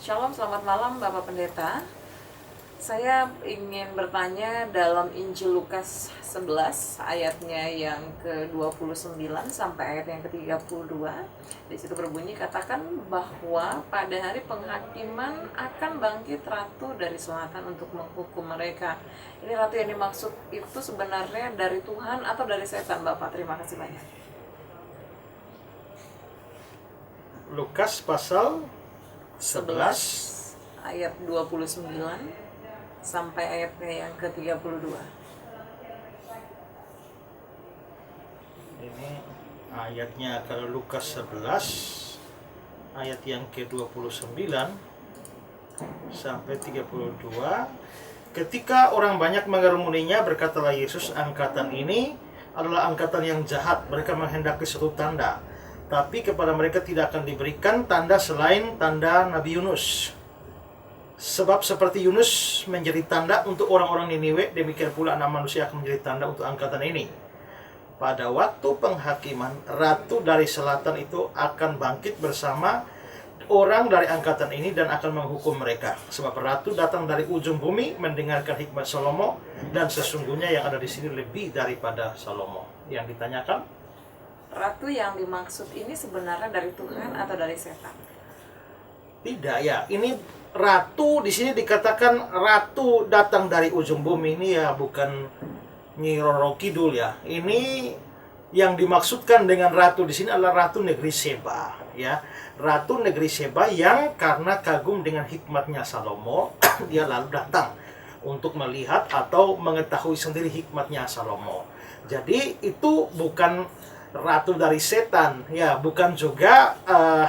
Shalom, selamat malam Bapak Pendeta. Saya ingin bertanya dalam Injil Lukas 11 ayatnya yang ke-29 sampai ayat yang ke-32. Di situ berbunyi, katakan bahwa pada hari penghakiman akan bangkit ratu dari selatan untuk menghukum mereka. Ini ratu yang dimaksud itu sebenarnya dari Tuhan atau dari setan, Bapak? Terima kasih banyak. Lukas pasal 11 ayat 29 sampai ayatnya yang ke-32. Ini ayatnya kalau Lukas 11 ayat yang ke-29 sampai 32. Ketika orang banyak mengerumuninya, berkatalah Yesus, angkatan ini adalah angkatan yang jahat. Mereka menghendaki suatu tanda, tapi kepada mereka tidak akan diberikan tanda selain tanda Nabi Yunus. Sebab seperti Yunus menjadi tanda untuk orang-orang Niniwe, demikian pula Anak Manusia akan menjadi tanda untuk angkatan ini. Pada waktu penghakiman, ratu dari selatan itu akan bangkit bersama orang dari angkatan ini dan akan menghukum mereka. Sebab ratu datang dari ujung bumi mendengarkan hikmat Salomo, dan sesungguhnya yang ada di sini lebih daripada Salomo. Yang ditanyakan, Ratu yang dimaksud ini sebenarnya dari Tuhan atau dari setan? tidak ya, ini ratu di sini dikatakan ratu datang dari ujung bumi. Ini ya bukan Nyi Roro Kidul ya. Ini yang dimaksudkan dengan ratu di sini adalah ratu negeri Seba ya. Ratu negeri Seba yang karena kagum dengan hikmatnya Salomo dia lalu datang untuk melihat atau mengetahui sendiri hikmatnya Salomo. Jadi itu bukan ratu dari setan ya, bukan juga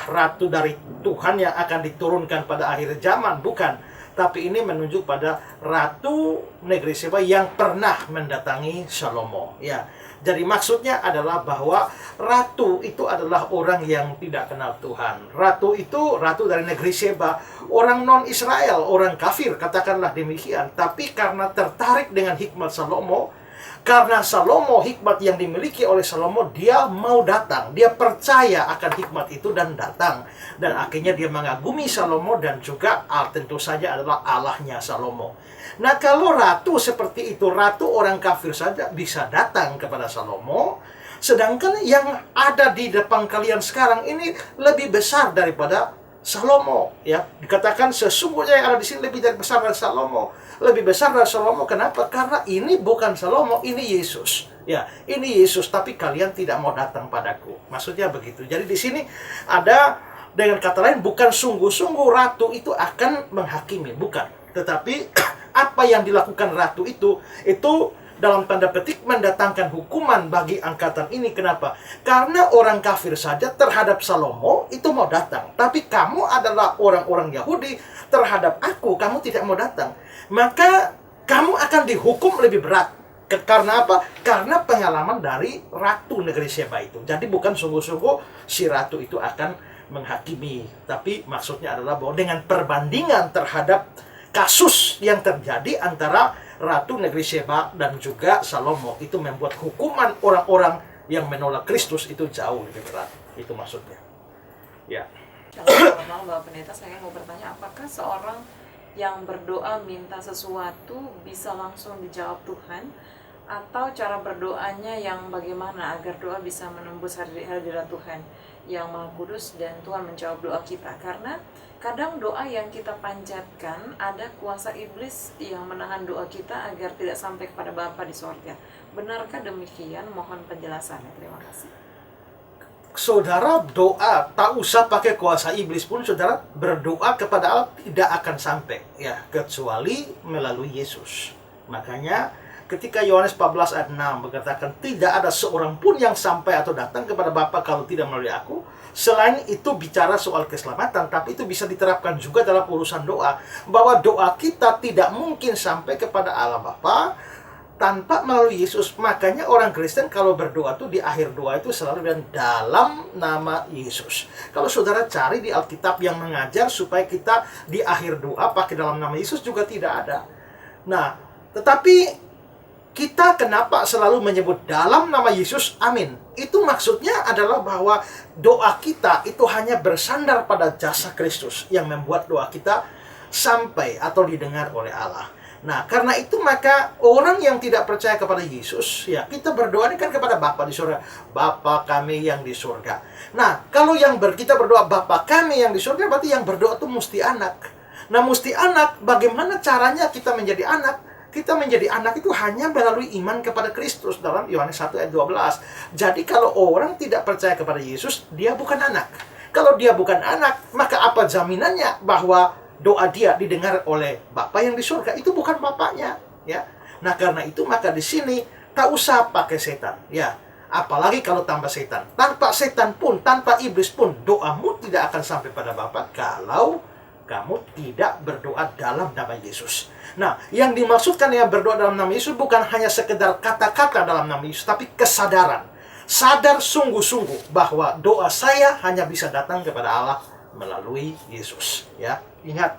ratu dari Tuhan yang akan diturunkan pada akhir zaman, bukan. Tapi ini menunjuk pada ratu negeri Seba yang pernah mendatangi Salomo ya. Jadi maksudnya adalah bahwa ratu itu adalah orang yang tidak kenal Tuhan. Ratu itu ratu dari negeri Seba, orang non-Israel, orang kafir, katakanlah demikian. Tapi karena tertarik dengan hikmat Salomo, karena Salomo, hikmat yang dimiliki oleh Salomo, dia mau datang. Dia percaya akan hikmat itu dan datang. Dan akhirnya dia mengagumi Salomo dan juga tentu saja adalah Allahnya Salomo. Nah, kalau ratu seperti itu, ratu orang kafir saja bisa datang kepada Salomo. Sedangkan yang ada di depan kalian sekarang ini lebih besar daripada Salomo ya. Dikatakan sesungguhnya yang ada di sini lebih besar dari Salomo. Lebih besar dari Salomo. Kenapa? Karena ini bukan Salomo, ini Yesus. Ya, ini Yesus, tapi kalian tidak mau datang padaku. Maksudnya begitu. Jadi di sini ada, dengan kata lain, bukan sungguh-sungguh ratu itu akan menghakimi, bukan. Tetapi apa yang dilakukan ratu itu dalam tanda petik mendatangkan hukuman bagi angkatan ini. Kenapa? Karena orang kafir saja terhadap Salomo itu mau datang. Tapi kamu adalah orang-orang Yahudi, terhadap aku kamu tidak mau datang. Maka kamu akan dihukum lebih berat. Karena apa? Karena pengalaman dari ratu negeri Seba itu. Jadi bukan sungguh-sungguh si ratu itu akan menghakimi. Tapi maksudnya adalah bahwa dengan perbandingan terhadap kasus yang terjadi antara ratu negeri Seba dan juga Salomo, itu membuat hukuman orang-orang yang menolak Kristus itu jauh lebih berat. Itu maksudnya. Ya. Kalau malam Bapak Pendeta, saya mau bertanya, apakah seorang yang berdoa minta sesuatu bisa langsung dijawab Tuhan, atau cara berdoanya yang bagaimana agar doa bisa menembus hadirat Tuhan yang Maha Kudus dan Tuhan menjawab doa kita? Karena kadang doa yang kita panjatkan ada kuasa iblis yang menahan doa kita agar tidak sampai kepada Bapa di sorga. Benarkah demikian? Mohon penjelasannya. Terima kasih. Saudara doa, tak usah pakai kuasa iblis pun, saudara berdoa kepada Allah tidak akan sampai ya, kecuali melalui Yesus. Makanya ketika Yohanes 14 ayat 6 berkatakan, tidak ada seorang pun yang sampai atau datang kepada Bapa kalau tidak melalui aku. Selain itu bicara soal keselamatan, tapi itu bisa diterapkan juga dalam urusan doa, bahwa doa kita tidak mungkin sampai kepada Allah Bapa tanpa melalui Yesus. Makanya orang Kristen kalau berdoa tuh di akhir doa itu selalu dalam nama Yesus. Kalau saudara cari di Alkitab yang mengajar supaya kita di akhir doa pakai dalam nama Yesus juga tidak ada. Nah, tetapi kita kenapa selalu menyebut dalam nama Yesus, amin. Itu maksudnya adalah bahwa doa kita itu hanya bersandar pada jasa Kristus yang membuat doa kita sampai atau didengar oleh Allah. Nah, karena itu maka orang yang tidak percaya kepada Yesus, ya kita berdoa ini kan kepada Bapa di surga. Bapa kami yang di surga. Nah, kalau kita berdoa Bapa kami yang di surga, berarti yang berdoa itu mesti anak. Nah, mesti anak, bagaimana caranya kita menjadi anak? Kita menjadi anak itu hanya melalui iman kepada Kristus dalam Yohanes 1 ayat 12. Jadi kalau orang tidak percaya kepada Yesus, dia bukan anak. Kalau dia bukan anak, maka apa jaminannya bahwa doa dia didengar oleh Bapa yang di surga? Itu bukan bapaknya, ya. Nah, karena itu maka di sini tak usah pakai setan, ya. Apalagi kalau tanpa setan. Tanpa setan pun, tanpa iblis pun, doamu tidak akan sampai pada Bapa kalau kamu tidak berdoa dalam nama Yesus. Nah, yang dimaksudkan yang berdoa dalam nama Yesus bukan hanya sekedar kata-kata dalam nama Yesus, tapi kesadaran. Sadar sungguh-sungguh bahwa doa saya hanya bisa datang kepada Allah melalui Yesus. Ya, ingat,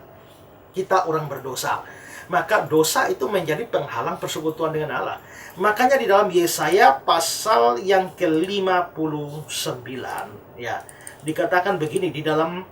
kita orang berdosa. Maka dosa itu menjadi penghalang persekutuan dengan Allah. Makanya di dalam Yesaya pasal yang ke-59, ya, dikatakan begini di dalam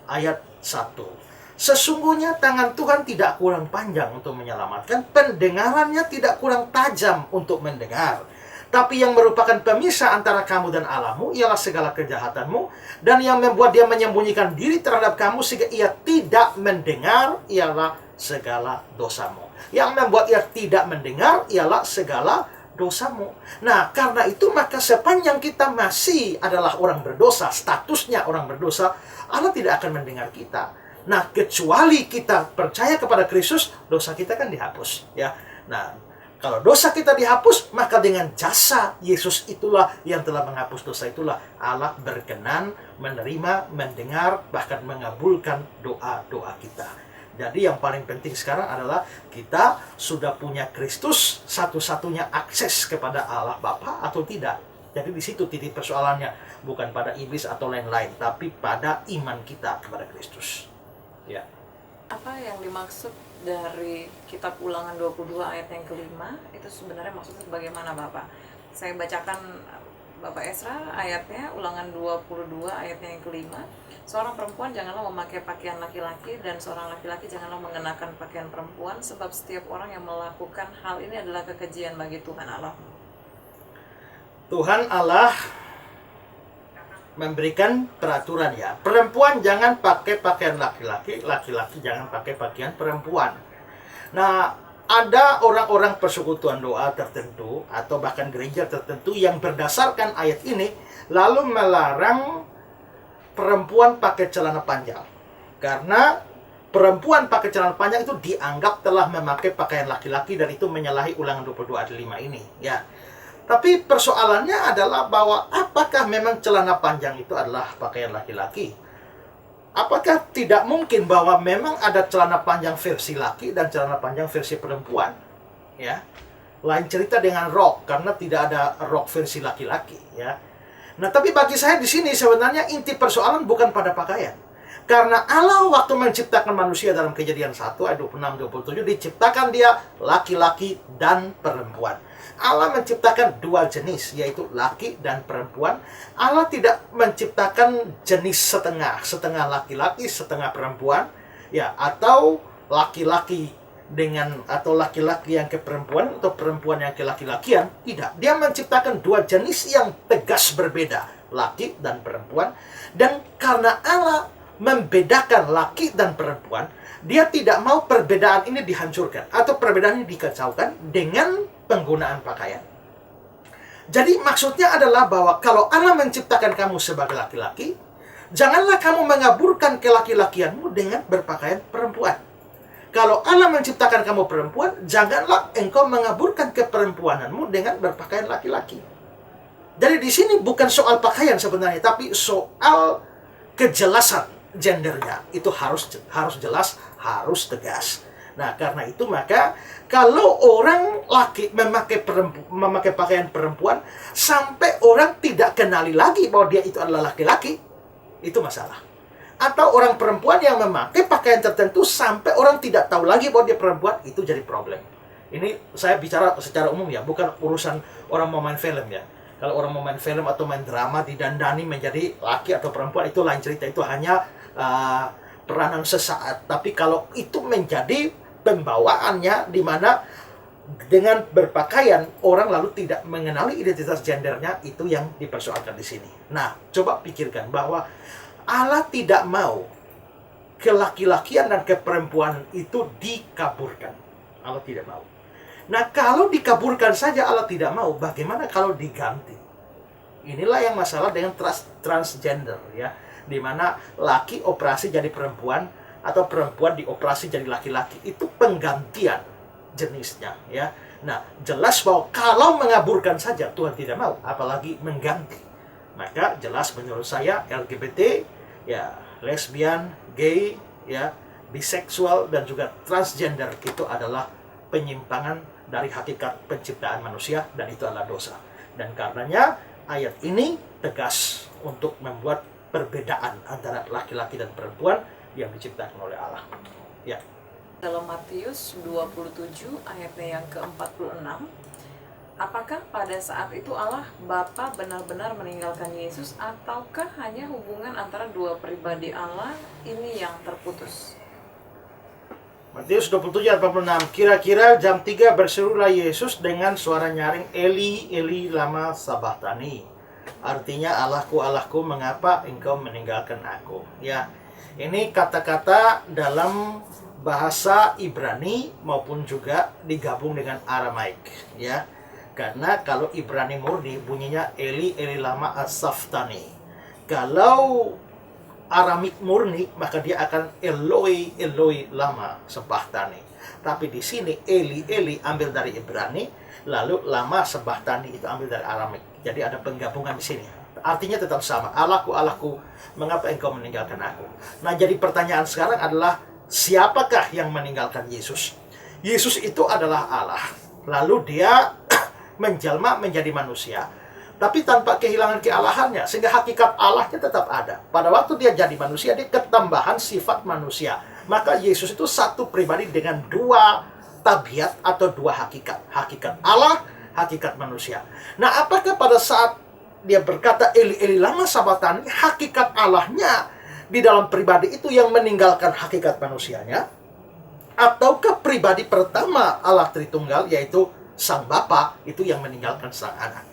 ayat 1. Sesungguhnya tangan Tuhan tidak kurang panjang untuk menyelamatkan, pendengarannya tidak kurang tajam untuk mendengar. Tapi yang merupakan pemisah antara kamu dan Allahmu ialah segala kejahatanmu, dan yang membuat dia menyembunyikan diri terhadap kamu sehingga ia tidak mendengar ialah segala dosamu. Yang membuat ia tidak mendengar ialah segala dosamu. Nah, karena itu maka sepanjang kita masih adalah orang berdosa, statusnya orang berdosa, Allah tidak akan mendengar kita. Nah, kecuali kita percaya kepada Kristus, dosa kita kan dihapus, ya. Nah, kalau dosa kita dihapus, maka dengan jasa Yesus itulah yang telah menghapus dosa, itulah Allah berkenan menerima, mendengar, bahkan mengabulkan doa-doa kita. Jadi yang paling penting sekarang adalah kita sudah punya Kristus, satu-satunya akses kepada Allah Bapa atau tidak. Jadi di situ titik persoalannya, bukan pada iblis atau lain-lain, tapi pada iman kita kepada Kristus. Ya. Apa yang dimaksud dari kitab Ulangan 22 ayat yang kelima itu sebenarnya maksudnya bagaimana Bapak? Saya bacakan Bapak Esra ayatnya, Ulangan 22 ayatnya yang kelima. Seorang perempuan janganlah memakai pakaian laki-laki, dan seorang laki-laki janganlah mengenakan pakaian perempuan, sebab setiap orang yang melakukan hal ini adalah kekejian bagi Tuhan Allah. Tuhan Allah memberikan peraturan, ya. Perempuan jangan pakai pakaian laki-laki, laki-laki jangan pakai pakaian perempuan. Nah, ada orang-orang persekutuan doa tertentu atau bahkan gereja tertentu yang berdasarkan ayat ini lalu melarang perempuan pakai celana panjang. Karena perempuan pakai celana panjang itu dianggap telah memakai pakaian laki-laki, dan itu menyalahi Ulangan 22 ayat 5 ini, ya. Tapi persoalannya adalah bahwa apakah memang celana panjang itu adalah pakaian laki-laki? Apakah tidak mungkin bahwa memang ada celana panjang versi laki dan celana panjang versi perempuan? Ya, lain cerita dengan rok, karena tidak ada rok versi laki-laki. Ya, nah tapi bagi saya di sini sebenarnya inti persoalan bukan pada pakaian. Karena Allah waktu menciptakan manusia dalam Kejadian 1 ayat 26-27 diciptakan dia laki-laki dan perempuan. Allah menciptakan dua jenis, yaitu laki dan perempuan. Allah tidak menciptakan jenis setengah, setengah laki-laki, setengah perempuan, ya, atau laki-laki dengan atau laki-laki yang ke perempuan atau perempuan yang ke laki-lakian. Tidak, dia menciptakan dua jenis yang tegas berbeda, laki dan perempuan. Dan karena Allah membedakan laki dan perempuan, dia tidak mau perbedaan ini dihancurkan atau perbedaan ini dikacaukan dengan penggunaan pakaian. Jadi maksudnya adalah bahwa kalau Allah menciptakan kamu sebagai laki-laki, janganlah kamu mengaburkan kelaki-lakianmu dengan berpakaian perempuan. Kalau Allah menciptakan kamu perempuan, janganlah engkau mengaburkan keperempuananmu dengan berpakaian laki-laki. Jadi di sini bukan soal pakaian sebenarnya, tapi soal kejelasan gendernya. Itu harus jelas, harus tegas. Nah, karena itu maka kalau orang laki memakai pakaian perempuan sampai orang tidak kenali lagi bahwa dia itu adalah laki-laki, itu masalah. Atau orang perempuan yang memakai pakaian tertentu sampai orang tidak tahu lagi bahwa dia perempuan, itu jadi problem. Ini saya bicara secara umum ya, bukan urusan orang mau main film ya. Kalau orang mau main film atau main drama didandani menjadi laki atau perempuan, itu lain cerita, itu hanya peranan sesaat. Tapi kalau itu menjadi pembawaannya di mana dengan berpakaian orang lalu tidak mengenali identitas gendernya, itu yang dipersoalkan di sini. Nah, coba pikirkan bahwa Allah tidak mau kelaki-lakian dan keperempuan itu dikaburkan. Allah tidak mau. Nah, kalau dikaburkan saja Allah tidak mau, bagaimana kalau diganti? Inilah yang masalah dengan transgender ya, di mana laki operasi jadi perempuan atau perempuan dioperasi jadi laki-laki. Itu penggantian jenisnya ya. Nah, jelas bahwa kalau mengaburkan saja Tuhan tidak mau, apalagi mengganti. Maka jelas menurut saya LGBT ya, lesbian, gay ya, biseksual dan juga transgender itu adalah penyimpangan dari hakikat penciptaan manusia, dan itu adalah dosa. Dan karenanya ayat ini tegas untuk membuat perbedaan antara laki-laki dan perempuan yang diciptakan oleh Allah. Ya. Dalam Matius 27 ayatnya yang ke-46, apakah pada saat itu Allah Bapa benar-benar meninggalkan Yesus, ataukah hanya hubungan antara dua pribadi Allah ini yang terputus? Matius 27 ayat 46, kira-kira jam 3 berserulah Yesus dengan suara nyaring, Eli, Eli, lama sabachthani. Artinya, Allahku, Allahku, mengapa engkau meninggalkan aku? Ya, ini kata-kata dalam bahasa Ibrani maupun juga digabung dengan Aramaik. Ya, karena kalau Ibrani murni bunyinya Eli, Eli, lama sabachthani. Kalau Aramik murni, maka dia akan Eloi, Eloi, lama sabachthani. Tapi di sini Eli, Eli ambil dari Ibrani, lalu lama sabachthani itu ambil dari Aramik. Jadi ada penggabungan di sini. Artinya tetap sama. Allahku, Allahku, mengapa engkau meninggalkan aku? Nah, jadi pertanyaan sekarang adalah, siapakah yang meninggalkan Yesus? Yesus itu adalah Allah. Lalu dia menjelma menjadi manusia, tapi tanpa kehilangan kealahannya, sehingga hakikat Allahnya tetap ada. Pada waktu dia jadi manusia, dia ketambahan sifat manusia. Maka Yesus itu satu pribadi dengan dua tabiat atau dua hakikat. Hakikat Allah, hakikat manusia. Nah, apakah pada saat dia berkata Eli, Eli, lama sabachthani, hakikat Allahnya di dalam pribadi itu yang meninggalkan hakikat manusianya? Ataukah pribadi pertama Allah Tritunggal, yaitu Sang Bapa, itu yang meninggalkan Sang Anak?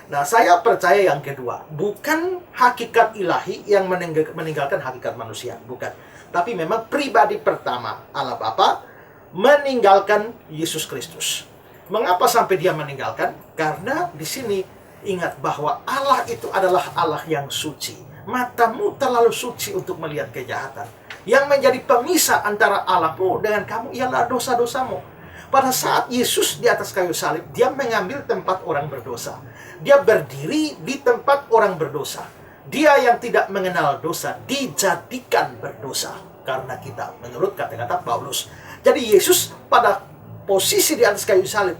Nah, saya percaya yang kedua. Bukan hakikat ilahi yang meninggalkan hakikat manusia. Bukan. Tapi memang pribadi pertama, Allah Bapa, meninggalkan Yesus Kristus. Mengapa sampai dia meninggalkan? Karena di sini ingat bahwa Allah itu adalah Allah yang suci. Matamu terlalu suci untuk melihat kejahatan. Yang menjadi pemisah antara Allahmu dengan kamu ialah dosa-dosamu. Pada saat Yesus di atas kayu salib, dia mengambil tempat orang berdosa. Dia berdiri di tempat orang berdosa. Dia yang tidak mengenal dosa dijadikan berdosa karena kita, menurut kata-kata Paulus. Jadi Yesus pada posisi di atas kayu salib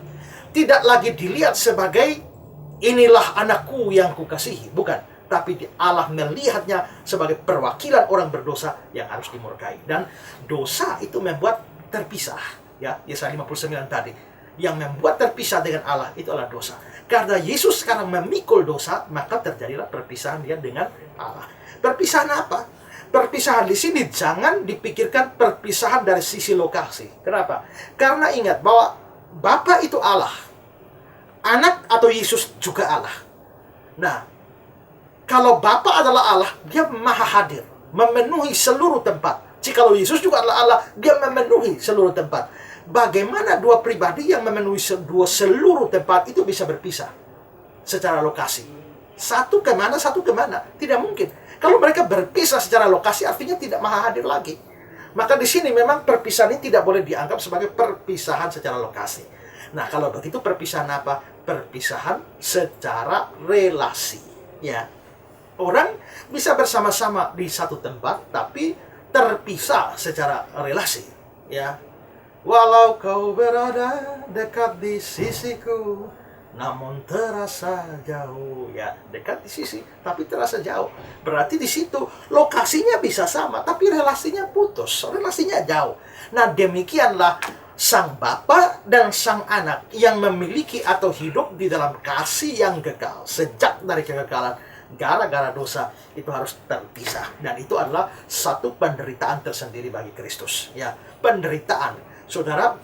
tidak lagi dilihat sebagai inilah anakku yang kukasihi, bukan. Tapi Allah melihatnya sebagai perwakilan orang berdosa yang harus dimurkai. Dan dosa itu membuat terpisah. Ya, Yesaya 59 tadi, yang membuat terpisah dengan Allah itu adalah dosa. Karena Yesus sekarang memikul dosa, maka terjadilah perpisahan dia dengan Allah. Perpisahan apa? Perpisahan di sini jangan dipikirkan perpisahan dari sisi lokasi. Kenapa? Karena ingat bahwa Bapa itu Allah, Anak atau Yesus juga Allah. Nah, kalau Bapa adalah Allah, dia maha hadir, memenuhi seluruh tempat. Jikalau Yesus juga adalah Allah, dia memenuhi seluruh tempat. Bagaimana dua pribadi yang memenuhi seluruh tempat itu bisa berpisah secara lokasi? Satu kemana, satu kemana? Tidak mungkin. Kalau mereka berpisah secara lokasi, artinya tidak maha hadir lagi. Maka di sini memang perpisahan ini tidak boleh dianggap sebagai perpisahan secara lokasi. Nah, kalau begitu perpisahan apa? Perpisahan secara relasi. Ya, orang bisa bersama-sama di satu tempat, tapi terpisah secara relasi. Ya. Walau kau berada dekat di sisiku, namun terasa jauh. Ya, dekat di sisi, tapi terasa jauh. Berarti di situ lokasinya bisa sama, tapi relasinya putus, relasinya jauh. Nah, demikianlah Sang Bapa dan Sang Anak yang memiliki atau hidup di dalam kasih yang kekal sejak dari kekekalan, gara-gara dosa itu harus terpisah, dan itu adalah satu penderitaan tersendiri bagi Kristus. Ya, penderitaan, saudara.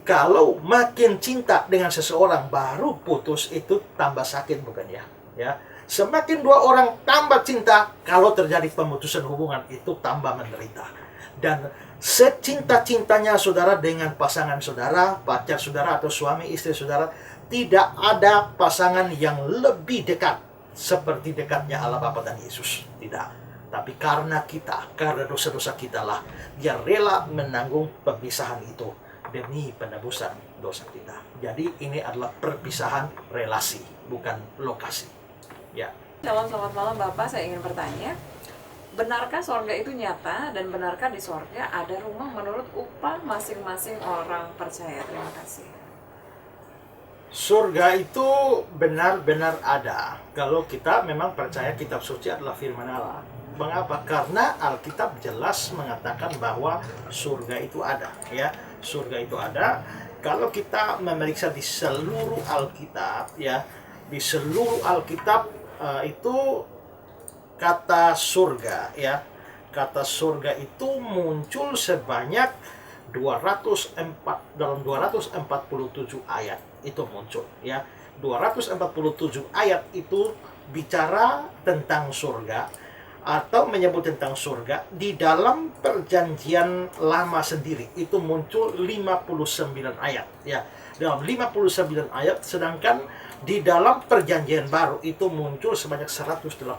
Kalau makin cinta dengan seseorang baru putus, itu tambah sakit, bukan ya? Ya, semakin dua orang tambah cinta, kalau terjadi pemutusan hubungan itu tambah menderita. Dan secinta-cintanya saudara dengan pasangan saudara, pacar saudara atau suami istri saudara, tidak ada pasangan yang lebih dekat seperti dekatnya Allah Bapa dan Yesus. Tidak. Tapi karena dosa-dosa kita lah, Dia rela menanggung perpisahan itu demi penebusan dosa kita. Jadi ini adalah perpisahan relasi, bukan lokasi. Ya. Shalom, selamat malam Bapak. Saya ingin bertanya, benarkah sorga itu nyata, dan benarkah di sorga ada rumah menurut upah masing-masing orang percaya? Terima kasih. Surga itu benar-benar ada kalau kita memang percaya kitab suci adalah firman Allah. Mengapa? Karena Alkitab jelas mengatakan bahwa surga itu ada, ya. Surga itu ada. Kalau kita memeriksa di seluruh Alkitab, ya, di seluruh Alkitab itu kata surga, ya. Kata surga itu muncul sebanyak 247 ayat itu muncul, ya. 247 ayat itu bicara tentang surga atau menyebut tentang surga. Di dalam perjanjian lama sendiri itu muncul 59 ayat, ya. Dalam 59 ayat, sedangkan di dalam perjanjian baru itu muncul sebanyak 188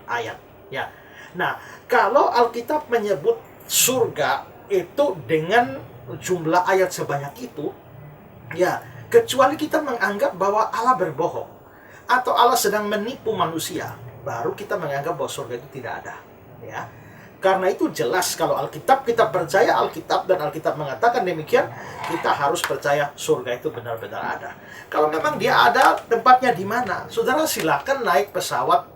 ayat, ya. Nah, kalau Alkitab menyebut surga itu dengan jumlah ayat sebanyak itu, ya, kecuali kita menganggap bahwa Allah berbohong atau Allah sedang menipu manusia, baru kita menganggap bahwa surga itu tidak ada, ya. Karena itu jelas kalau Alkitab, kita percaya Alkitab dan Alkitab mengatakan demikian, kita harus percaya surga itu benar-benar ada. Kalau memang dia ada, tempatnya di mana? Saudara silakan naik pesawat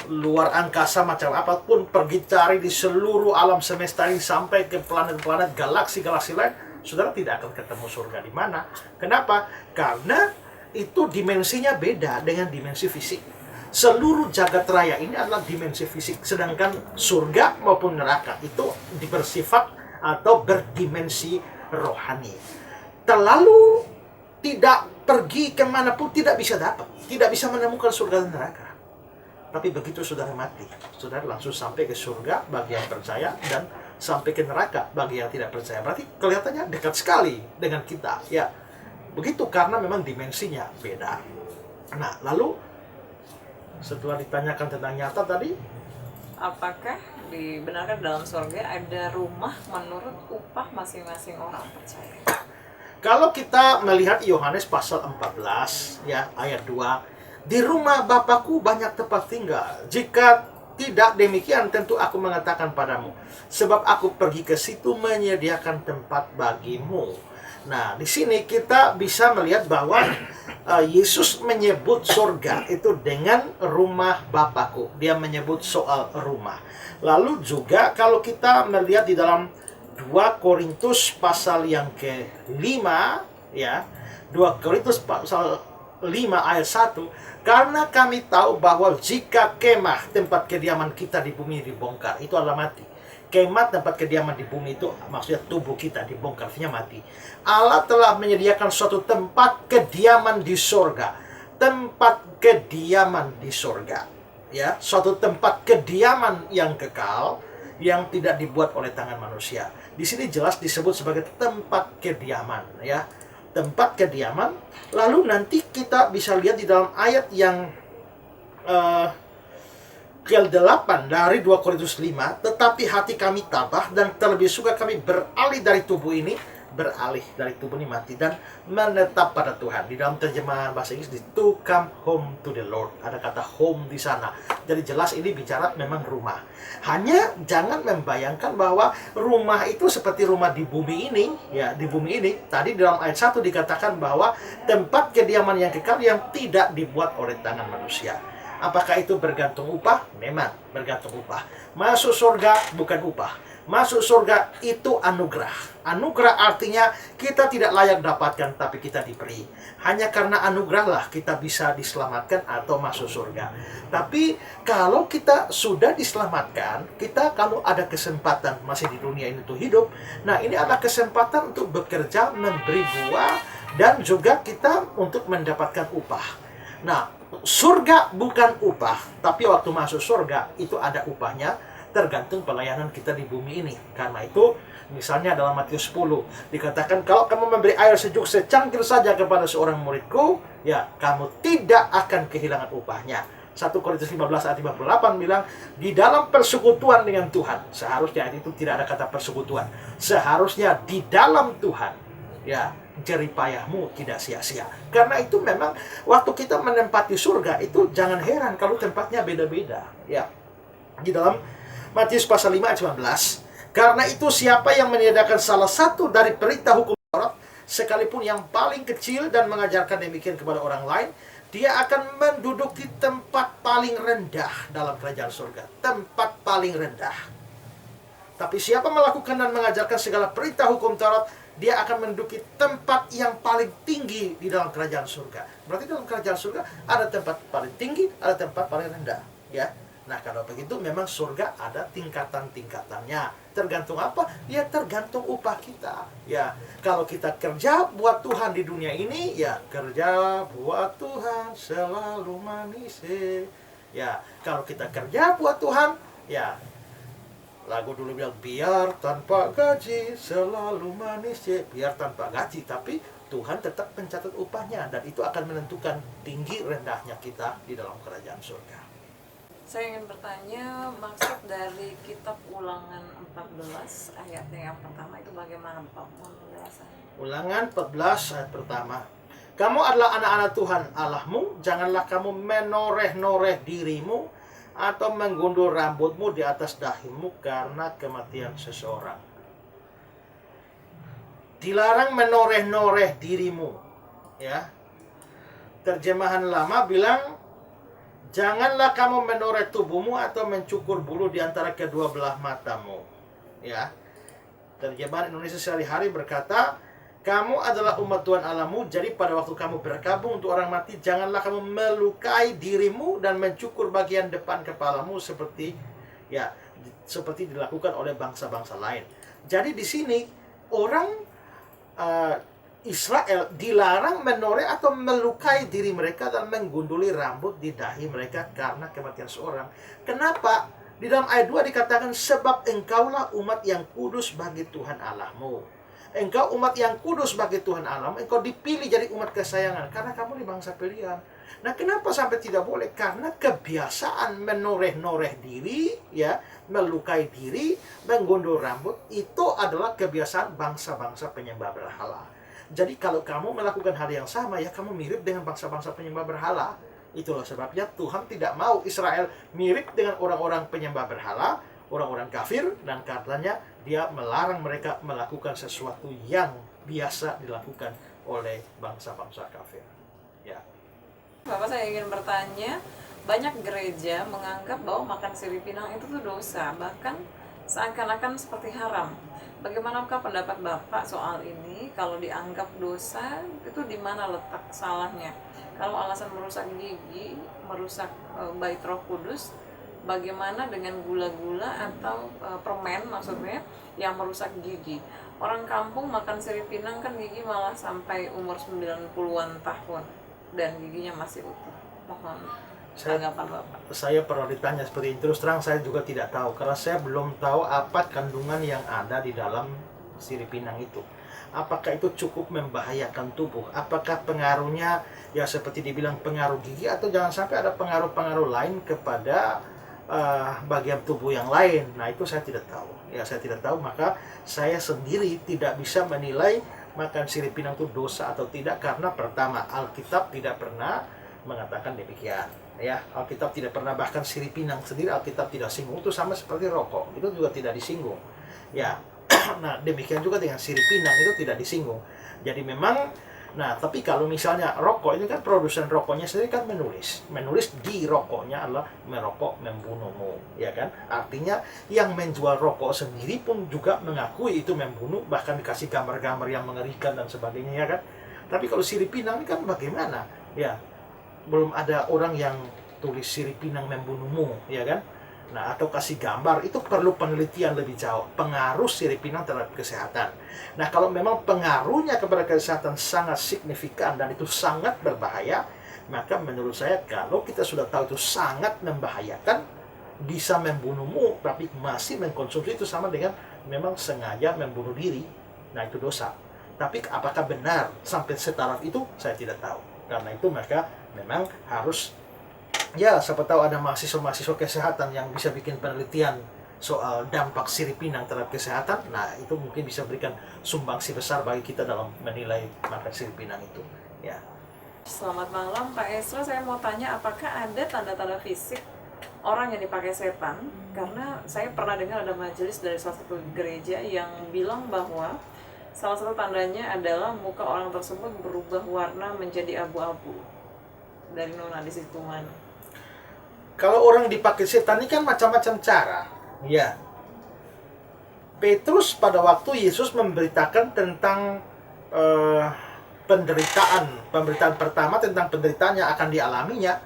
luar angkasa macam apapun, pergi cari di seluruh alam semesta ini sampai ke planet-planet, galaksi-galaksi lain, saudara tidak akan ketemu surga di mana. Kenapa? Karena itu dimensinya beda dengan dimensi fisik. Seluruh jagat raya ini adalah dimensi fisik, sedangkan surga maupun neraka itu bersifat atau berdimensi rohani. Terlalu tidak pergi kemanapun tidak bisa dapat, tidak bisa menemukan surga dan neraka. Tapi begitu saudara mati, saudara langsung sampai ke surga bagi yang percaya, dan sampai ke neraka bagi yang tidak percaya. Berarti kelihatannya dekat sekali dengan kita, ya. Begitu, karena memang dimensinya beda. Nah, lalu setelah ditanyakan tentang nyata tadi, apakah dibenarkan dalam surga ada rumah menurut upah masing-masing orang percaya? kalau kita melihat Yohanes pasal 14, ya, ayat 2, di rumah Bapakku banyak tempat tinggal. Jika tidak demikian, tentu aku mengatakan padamu, sebab aku pergi ke situ menyediakan tempat bagimu. Nah, di sini kita bisa melihat bahwa Yesus menyebut surga itu dengan rumah Bapakku. Dia menyebut soal rumah. Lalu juga kalau kita melihat di dalam 2 Korintus pasal yang ke-5, ya, 2 Korintus pasal 5 ayat 1, karena kami tahu bahwa jika kemah tempat kediaman kita di bumi dibongkar, itu adalah mati. Kemah tempat kediaman di bumi itu maksudnya tubuh kita dibongkar, artinya mati. Allah telah menyediakan suatu tempat kediaman di sorga. Tempat kediaman di sorga, ya, suatu tempat kediaman yang kekal, yang tidak dibuat oleh tangan manusia. Di sini jelas disebut sebagai tempat kediaman, ya, tempat kediaman. Lalu nanti kita bisa lihat di dalam ayat yang ke-8 dari 2 Korintus 5, tetapi hati kami tabah dan terlebih suka kami beralih dari tubuh ini, beralih dari tubuh ini mati, dan menetap pada Tuhan. Di dalam terjemahan bahasa Inggris, to come home to the Lord, ada kata home di sana. Jadi jelas ini bicara memang rumah. Hanya jangan membayangkan bahwa rumah itu seperti rumah di bumi ini, ya, di bumi ini. Tadi dalam ayat 1 dikatakan bahwa tempat kediaman yang kekal yang tidak dibuat oleh tangan manusia. Apakah itu bergantung upah? Memang bergantung upah. Masuk surga bukan upah. Masuk surga itu anugerah. Anugerah artinya kita tidak layak dapatkan, tapi kita diberi. Hanya karena anugerah lah kita bisa diselamatkan atau masuk surga. Tapi kalau kita sudah diselamatkan, kita kalau ada kesempatan masih di dunia ini untuk hidup, nah ini adalah kesempatan untuk bekerja, memberi buah, dan juga kita untuk mendapatkan upah. Nah, surga bukan upah, tapi waktu masuk surga itu ada upahnya, tergantung pelayanan kita di bumi ini. Karena itu, misalnya dalam Matius 10 dikatakan, kalau kamu memberi air sejuk secangkir saja kepada seorang muridku, ya kamu tidak akan kehilangan upahnya. 1 Korintus 15 ayat 58 bilang, di dalam persekutuan dengan Tuhan, seharusnya itu tidak ada kata persekutuan, seharusnya di dalam Tuhan, ya jeripayahmu tidak sia-sia. Karena itu memang waktu kita menempati surga itu jangan heran kalau tempatnya beda-beda. Ya, di dalam Matius pasal 5 ayat 19, karena itu siapa yang meniadakan salah satu dari perintah hukum Taurat, sekalipun yang paling kecil, dan mengajarkan demikian kepada orang lain, dia akan menduduki tempat paling rendah dalam kerajaan surga. Tempat paling rendah. Tapi siapa melakukan dan mengajarkan segala perintah hukum Taurat, dia akan menduduki tempat yang paling tinggi di dalam kerajaan surga. Berarti dalam kerajaan surga ada tempat paling tinggi, ada tempat paling rendah, ya. Nah, kalau begitu memang surga ada tingkatan-tingkatannya. Tergantung apa? Ya tergantung upah kita. Ya, kalau kita kerja buat Tuhan di dunia ini, ya kerja buat Tuhan selalu manis. Ya, kalau kita kerja buat Tuhan, ya lagu dulu bilang, biar tanpa gaji selalu manis, biar tanpa gaji, tapi Tuhan tetap mencatat upahnya, dan itu akan menentukan tinggi rendahnya kita di dalam kerajaan surga. Saya ingin bertanya, maksud dari kitab Ulangan 14 ayat yang pertama itu bagaimana, Pak? Mohon penjelasannya. Ulangan 14 ayat pertama. Kamu adalah anak-anak Tuhan Allahmu, janganlah kamu menoreh-noreh dirimu atau menggundur rambutmu di atas dahimu karena kematian seseorang. Dilarang menoreh-noreh dirimu, ya. Terjemahan lama bilang, janganlah kamu menoreh tubuhmu atau mencukur bulu di antara kedua belah matamu. Ya. Terjemahan Indonesia sehari-hari berkata, kamu adalah umat Tuhan Allahmu, jadi pada waktu kamu berkabung untuk orang mati, janganlah kamu melukai dirimu dan mencukur bagian depan kepalamu seperti dilakukan oleh bangsa-bangsa lain. Jadi di sini orang Israel dilarang menoreh atau melukai diri mereka dan menggunduli rambut di dahi mereka karena kematian seorang. Kenapa? Di dalam ayat 2 dikatakan, sebab engkaulah umat yang kudus bagi Tuhan Allahmu. Engkau umat yang kudus bagi Tuhan Allahmu. Engkau dipilih jadi umat kesayangan karena kamu di bangsa pilihan. Nah, kenapa sampai tidak boleh? Karena kebiasaan menoreh-noreh diri, ya, melukai diri, menggundul rambut, itu adalah kebiasaan bangsa-bangsa penyembah berhala. Jadi kalau kamu melakukan hal yang sama, ya kamu mirip dengan bangsa-bangsa penyembah berhala. Itulah sebabnya Tuhan tidak mau Israel mirip dengan orang-orang penyembah berhala, orang-orang kafir, dan katanya dia melarang mereka melakukan sesuatu yang biasa dilakukan oleh bangsa-bangsa kafir. Ya. Bapak, saya ingin bertanya, banyak gereja menganggap bahwa makan sirip pinang itu tuh dosa, bahkan seakan-akan seperti haram. Bagaimanakah pendapat Bapak soal ini? Kalau dianggap dosa, itu di mana letak salahnya? Kalau alasan merusak gigi, merusak bait Roh Kudus, bagaimana dengan gula-gula atau permen maksudnya yang merusak gigi? Orang kampung makan sirip pinang kan gigi malah sampai umur 90-an tahun dan giginya masih utuh. Mohon tanggapan Bapak. Saya pernah ditanya seperti ini, terus terang saya juga tidak tahu, karena saya belum tahu apa kandungan yang ada di dalam sirip pinang itu. Apakah itu cukup membahayakan tubuh? Apakah pengaruhnya ya seperti dibilang pengaruh gigi, atau jangan sampai ada pengaruh-pengaruh lain kepada bagian tubuh yang lain? Nah, itu saya tidak tahu. Ya, saya tidak tahu, maka saya sendiri tidak bisa menilai makan sirip pinang itu dosa atau tidak, karena pertama, Alkitab tidak pernah mengatakan demikian. Ya, Alkitab tidak pernah, bahkan sirip pinang sendiri Alkitab tidak singgung. Itu sama seperti rokok, itu juga tidak disinggung. Ya, nah demikian juga dengan sirip pinang, itu tidak disinggung. Jadi memang Nah, tapi kalau misalnya rokok, ini kan produsen rokoknya sendiri kan menulis di rokoknya adalah merokok membunuhmu, ya kan? Artinya yang menjual rokok sendiri pun juga mengakui itu membunuh, bahkan dikasih gambar-gambar yang mengerikan dan sebagainya, ya kan? Tapi kalau sirip pinang ini kan bagaimana? Ya, belum ada orang yang tulis sirip pinang membunuhmu, ya kan? Nah, atau kasih gambar, itu perlu penelitian lebih jauh. Pengaruh sirip pinang terhadap kesehatan. Nah, kalau memang pengaruhnya kepada kesehatan sangat signifikan dan itu sangat berbahaya, maka menurut saya kalau kita sudah tahu itu sangat membahayakan, bisa membunuhmu, tapi masih mengkonsumsi, itu sama dengan memang sengaja membunuh diri. Nah, itu dosa. Tapi apakah benar sampai setaraf itu, saya tidak tahu. Karena itu maka memang harus, ya, siapa tahu ada mahasiswa-mahasiswa kesehatan yang bisa bikin penelitian soal dampak sirip pinang terhadap kesehatan. Nah, itu mungkin bisa berikan sumbangsi besar bagi kita dalam menilai makan sirip pinang itu. Ya. Selamat malam Pak Esra, saya mau tanya apakah ada tanda-tanda fisik orang yang dipakai setan? Karena saya pernah dengar ada majelis dari salah satu gereja yang bilang bahwa salah satu tandanya adalah muka orang tersebut berubah warna menjadi abu-abu. Dari Nona di situ mana? Kalau orang dipakai setan ini kan macam-macam cara. Ya. Petrus pada waktu Yesus memberitakan tentang pemberitaan pertama tentang penderitaan yang akan dialaminya,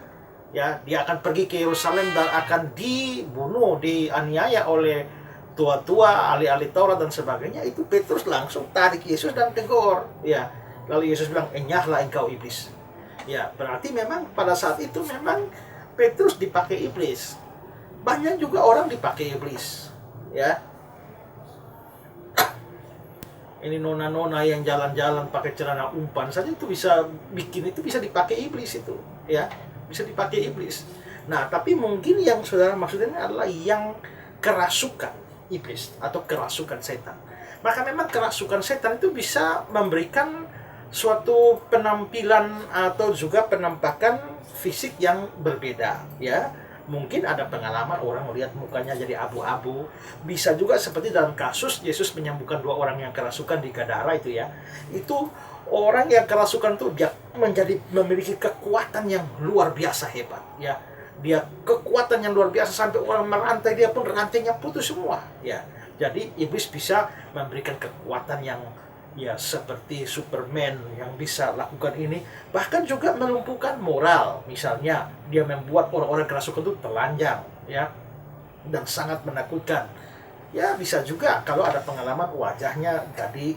ya, dia akan pergi ke Yerusalem dan akan dibunuh, dianiaya oleh tua-tua, ahli-ahli Taurat dan sebagainya. Itu Petrus langsung tarik Yesus dan tegur, ya. Lalu Yesus bilang, "Enyahlah engkau iblis." Ya, berarti memang pada saat itu memang Petrus dipakai iblis. Banyak juga orang dipakai iblis, ya. Ini nona-nona yang jalan-jalan pakai celana umpan saja itu bisa dipakai iblis itu, ya. Bisa dipakai iblis. Nah, tapi mungkin yang saudara maksudnya adalah yang kerasukan iblis atau kerasukan setan. Maka memang kerasukan setan itu bisa memberikan suatu penampilan atau juga penampakan fisik yang berbeda, ya. Mungkin ada pengalaman orang melihat mukanya jadi abu-abu. Bisa juga seperti dalam kasus Yesus menyembuhkan 2 orang yang kerasukan di Gadara itu, ya. Itu orang yang kerasukan itu dia memiliki kekuatan yang luar biasa hebat, ya. Dia kekuatan yang luar biasa sampai orang merantai, dia pun rantainya putus semua, ya. Jadi iblis bisa memberikan kekuatan yang, ya, seperti Superman yang bisa lakukan ini. Bahkan juga melumpuhkan moral. Misalnya dia membuat orang-orang kerasukan itu telanjang, ya, dan sangat menakutkan. Ya, bisa juga kalau ada pengalaman wajahnya jadi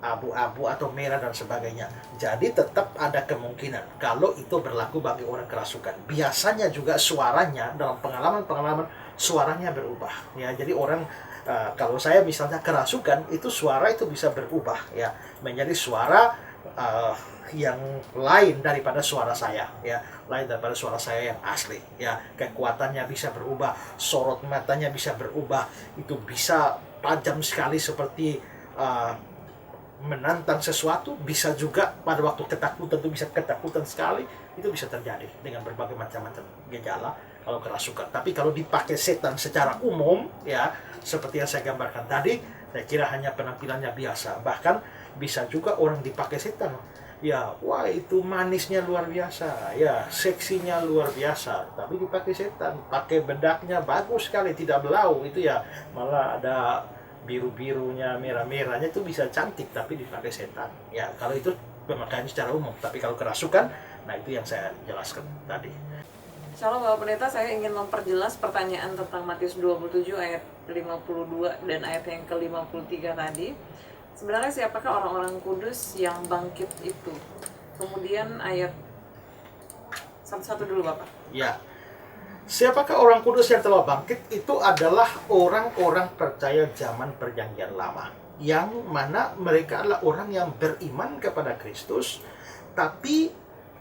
abu-abu atau merah dan sebagainya. Jadi tetap ada kemungkinan kalau itu berlaku bagi orang kerasukan. Biasanya juga suaranya dalam pengalaman-pengalaman suaranya berubah, ya. Jadi orang, kalau saya misalnya kerasukan, itu suara itu bisa berubah, ya, menjadi suara yang lain daripada suara saya, ya, lain daripada suara saya yang asli, ya. Kekuatannya bisa berubah, sorot matanya bisa berubah, itu bisa tajam sekali seperti menantang sesuatu. Bisa juga pada waktu ketakutan itu bisa ketakutan sekali. Itu bisa terjadi dengan berbagai macam-macam gejala kalau kerasukan. Tapi kalau dipakai setan secara umum, ya, seperti yang saya gambarkan tadi, saya kira hanya penampilannya biasa. Bahkan bisa juga orang dipakai setan, ya, wah itu manisnya luar biasa, ya, seksinya luar biasa, tapi dipakai setan, pakai bedaknya bagus sekali, tidak belau, itu ya, malah ada biru-birunya, merah-merahnya, itu bisa cantik, tapi dipakai setan. Ya, kalau itu pemakaian secara umum. Tapi kalau kerasukan, nah itu yang saya jelaskan tadi. Shalom Bapak Pendeta, saya ingin memperjelas pertanyaan tentang Matius 27 ayat 52 dan ayat yang ke-53 tadi. Sebenarnya siapakah orang-orang kudus yang bangkit itu? Kemudian ayat satu-satu dulu Bapak. Ya. Siapakah orang kudus yang telah bangkit? Itu adalah orang-orang percaya zaman perjanjian lama, yang mana mereka adalah orang yang beriman kepada Kristus, tapi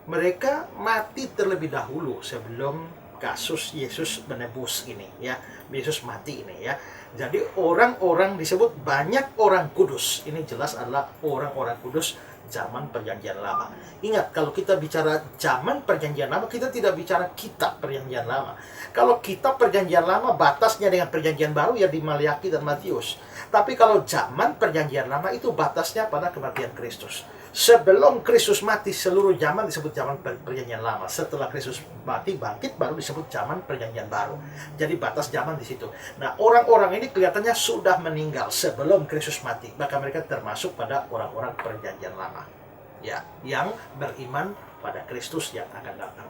mereka mati terlebih dahulu sebelum kasus Yesus menebus ini, ya. Yesus mati ini, ya. Jadi orang-orang disebut banyak orang kudus. Ini jelas adalah orang-orang kudus zaman perjanjian lama. Ingat, kalau kita bicara zaman perjanjian lama, kita tidak bicara kitab perjanjian lama. Kalau kitab perjanjian lama, batasnya dengan perjanjian baru ya di Maliaki dan Matius. Tapi kalau zaman perjanjian lama itu batasnya pada kematian Kristus. Sebelum Kristus mati, seluruh zaman disebut zaman perjanjian lama. Setelah Kristus mati, bangkit, baru disebut zaman perjanjian baru. Jadi batas zaman di situ. Nah, orang-orang ini kelihatannya sudah meninggal sebelum Kristus mati. Maka mereka termasuk pada orang-orang perjanjian lama. Ya, yang beriman pada Kristus yang akan datang.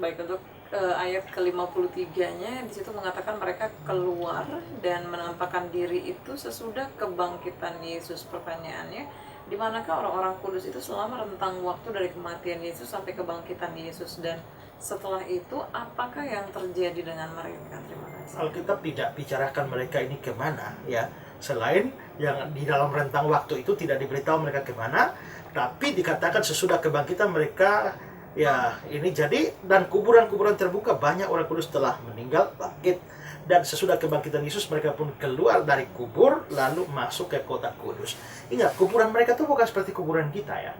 Baik, untuk ayat ke-53-nya di situ mengatakan mereka keluar dan menampakkan diri itu sesudah kebangkitan Yesus. Pertanyaannya, di manakah orang-orang kudus itu selama rentang waktu dari kematian Yesus sampai kebangkitan Yesus, dan setelah itu apakah yang terjadi dengan mereka? Terima kasih. Alkitab tidak bicarakan mereka ini kemana, ya, selain yang di dalam rentang waktu itu tidak diberitahu mereka kemana, tapi dikatakan sesudah kebangkitan mereka, ya, ini jadi, dan kuburan-kuburan terbuka, banyak orang kudus telah meninggal, bangkit, dan sesudah kebangkitan Yesus mereka pun keluar dari kubur lalu masuk ke kota kudus. Ingat, kuburan mereka itu bukan seperti kuburan kita, ya,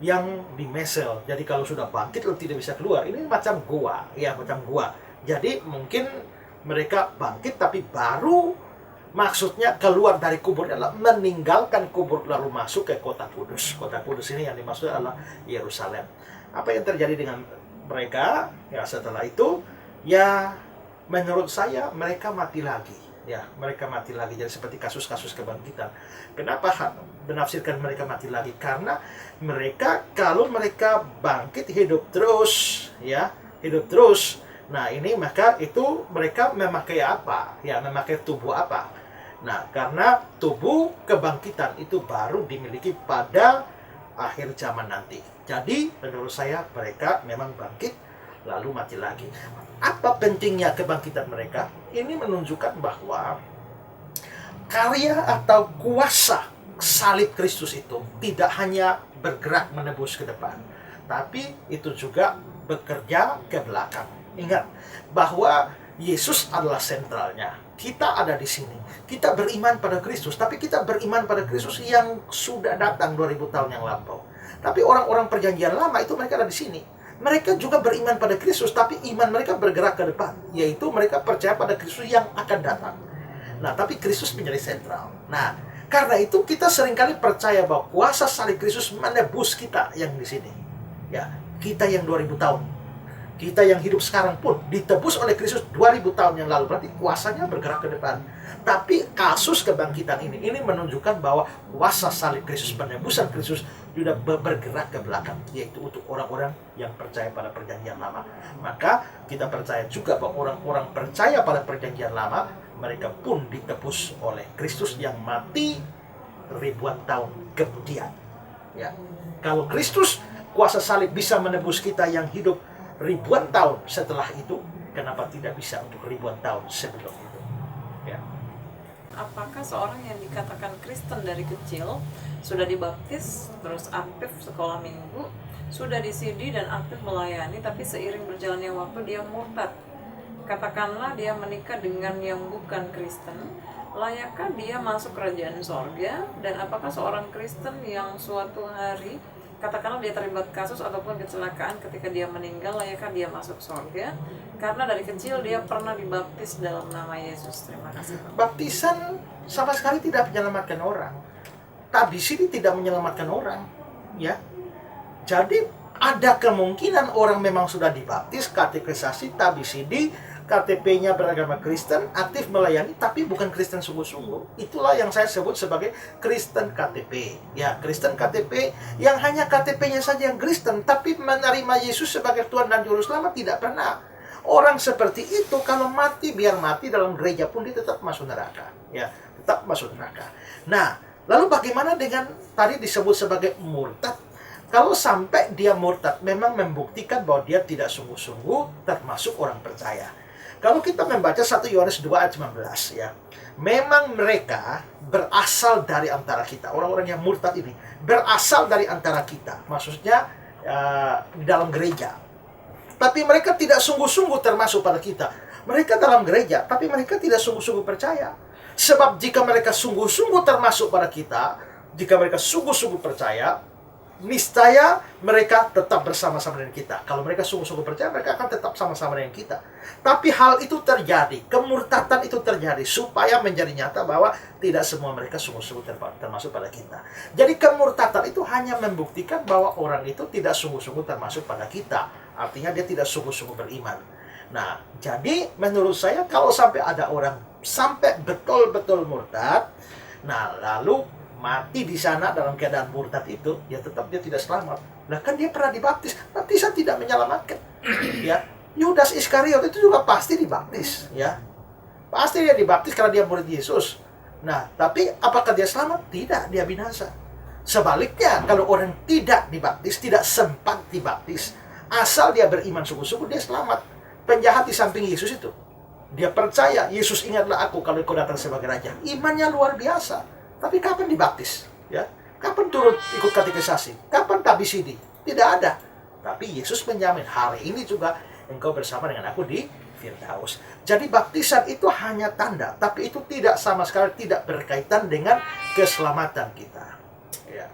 yang di mesel. Jadi kalau sudah bangkit lalu tidak bisa keluar. Ini macam gua, ya, macam gua. Jadi mungkin mereka bangkit tapi baru maksudnya keluar dari kubur adalah meninggalkan kubur lalu masuk ke kota kudus. Kota kudus ini yang dimaksud adalah Yerusalem. Apa yang terjadi dengan mereka? Ya, setelah itu, ya, menurut saya mereka mati lagi. Ya, mereka mati lagi. Jadi seperti kasus-kasus kebangkitan. Kenapa menafsirkan mereka mati lagi? Karena mereka, kalau mereka bangkit hidup terus, ya, hidup terus. Nah, ini maka itu mereka memakai apa? Ya, memakai tubuh apa? Nah, karena tubuh kebangkitan itu baru dimiliki pada akhir zaman nanti. Jadi, menurut saya mereka memang bangkit lalu mati lagi. Apa pentingnya kebangkitan mereka? Ini menunjukkan bahwa karya atau kuasa salib Kristus itu tidak hanya bergerak menebus ke depan, tapi itu juga bekerja ke belakang. Ingat bahwa Yesus adalah sentralnya. Kita ada di sini. Kita beriman pada Kristus, tapi kita beriman pada Kristus yang sudah datang 2000 tahun yang lampau. Tapi orang-orang perjanjian lama itu mereka ada di sini. Mereka juga beriman pada Kristus, tapi iman mereka bergerak ke depan, yaitu mereka percaya pada Kristus yang akan datang. Nah, tapi Kristus menjadi sentral. Nah, karena itu kita seringkali percaya bahwa kuasa salib Kristus menebus kita yang di sini. Ya, kita yang 2000 tahun. Kita yang hidup sekarang pun ditebus oleh Kristus 2000 tahun yang lalu. Berarti kuasanya bergerak ke depan. Tapi kasus kebangkitan ini menunjukkan bahwa kuasa salib Kristus, penebusan Kristus sudah bergerak ke belakang, yaitu untuk orang-orang yang percaya pada perjanjian lama. Maka kita percaya juga bahwa orang-orang percaya pada perjanjian lama, mereka pun ditebus oleh Kristus yang mati ribuan tahun kemudian. Ya. Kalau Kristus, kuasa salib bisa menebus kita yang hidup ribuan tahun setelah itu, kenapa tidak bisa untuk ribuan tahun sebelum itu? Ya. Apakah seorang yang dikatakan Kristen dari kecil, sudah dibaptis, terus aktif sekolah minggu, sudah disidi dan aktif melayani, tapi seiring berjalannya waktu dia murtad? Katakanlah dia menikah dengan yang bukan Kristen, layakkah dia masuk kerajaan sorga? Dan apakah seorang Kristen yang suatu hari, katakanlah dia terlibat kasus ataupun kecelakaan ketika dia meninggal, layakkah dia masuk sorga? Karena dari kecil dia pernah dibaptis dalam nama Yesus. Terima kasih. Baptisan sama sekali tidak menyelamatkan orang. Tabis ini tidak menyelamatkan orang, ya. Jadi ada kemungkinan orang memang sudah dibaptis, katekisasi, tabisidi, KTP-nya beragama Kristen, aktif melayani, tapi bukan Kristen sungguh-sungguh. Itulah yang saya sebut sebagai Kristen KTP. Ya, Kristen KTP yang hanya KTP-nya saja yang Kristen, tapi menerima Yesus sebagai Tuhan dan Juru Selamat tidak pernah. Orang seperti itu kalau mati, biar mati dalam gereja pun dia tetap masuk neraka. Ya, tetap masuk neraka. Nah, lalu bagaimana dengan tadi disebut sebagai murtad? Kalau sampai dia murtad, memang membuktikan bahwa dia tidak sungguh-sungguh termasuk orang percaya. Kalau kita membaca 1 Yohanes 2 ayat 19, ya, memang mereka berasal dari antara kita. Orang-orang yang murtad ini berasal dari antara kita. Maksudnya di dalam gereja. Tapi mereka tidak sungguh-sungguh termasuk pada kita. Mereka dalam gereja, tapi mereka tidak sungguh-sungguh percaya. Sebab jika mereka sungguh-sungguh termasuk pada kita, jika mereka sungguh-sungguh percaya, niscaya mereka tetap bersama-sama dengan kita. Kalau mereka sungguh-sungguh percaya, mereka akan tetap sama-sama dengan kita. Tapi hal itu terjadi, kemurtatan itu terjadi, supaya menjadi nyata bahwa tidak semua mereka sungguh-sungguh termasuk pada kita. Jadi kemurtatan itu hanya membuktikan bahwa orang itu tidak sungguh-sungguh termasuk pada kita. Artinya dia tidak sungguh-sungguh beriman. Nah, jadi menurut saya kalau sampai ada orang sampai betul-betul murtad, nah lalu mati di sana dalam keadaan murtad itu, ya tetap dia tidak selamat. Nah kan dia pernah dibaptis, baptisan tidak menyelamatkan. Ya, Yudas Iskariot itu juga pasti dibaptis, ya. Pasti dia dibaptis karena dia murid Yesus. Nah, tapi apakah dia selamat? Tidak, dia binasa. Sebaliknya, kalau orang tidak dibaptis, tidak sempat dibaptis, asal dia beriman sungguh-sungguh, dia selamat. Penjahat di samping Yesus itu, dia percaya, Yesus ingatlah aku kalau kau datang sebagai raja. Imannya luar biasa. Tapi kapan dibaptis? Ya, kapan turut ikut katekisasi? Kapan tabisidi? Tidak ada. Tapi Yesus menjamin hari ini juga engkau bersama dengan aku di Firdaus. Jadi baptisan itu hanya tanda, tapi itu tidak sama sekali tidak berkaitan dengan keselamatan kita. Ya.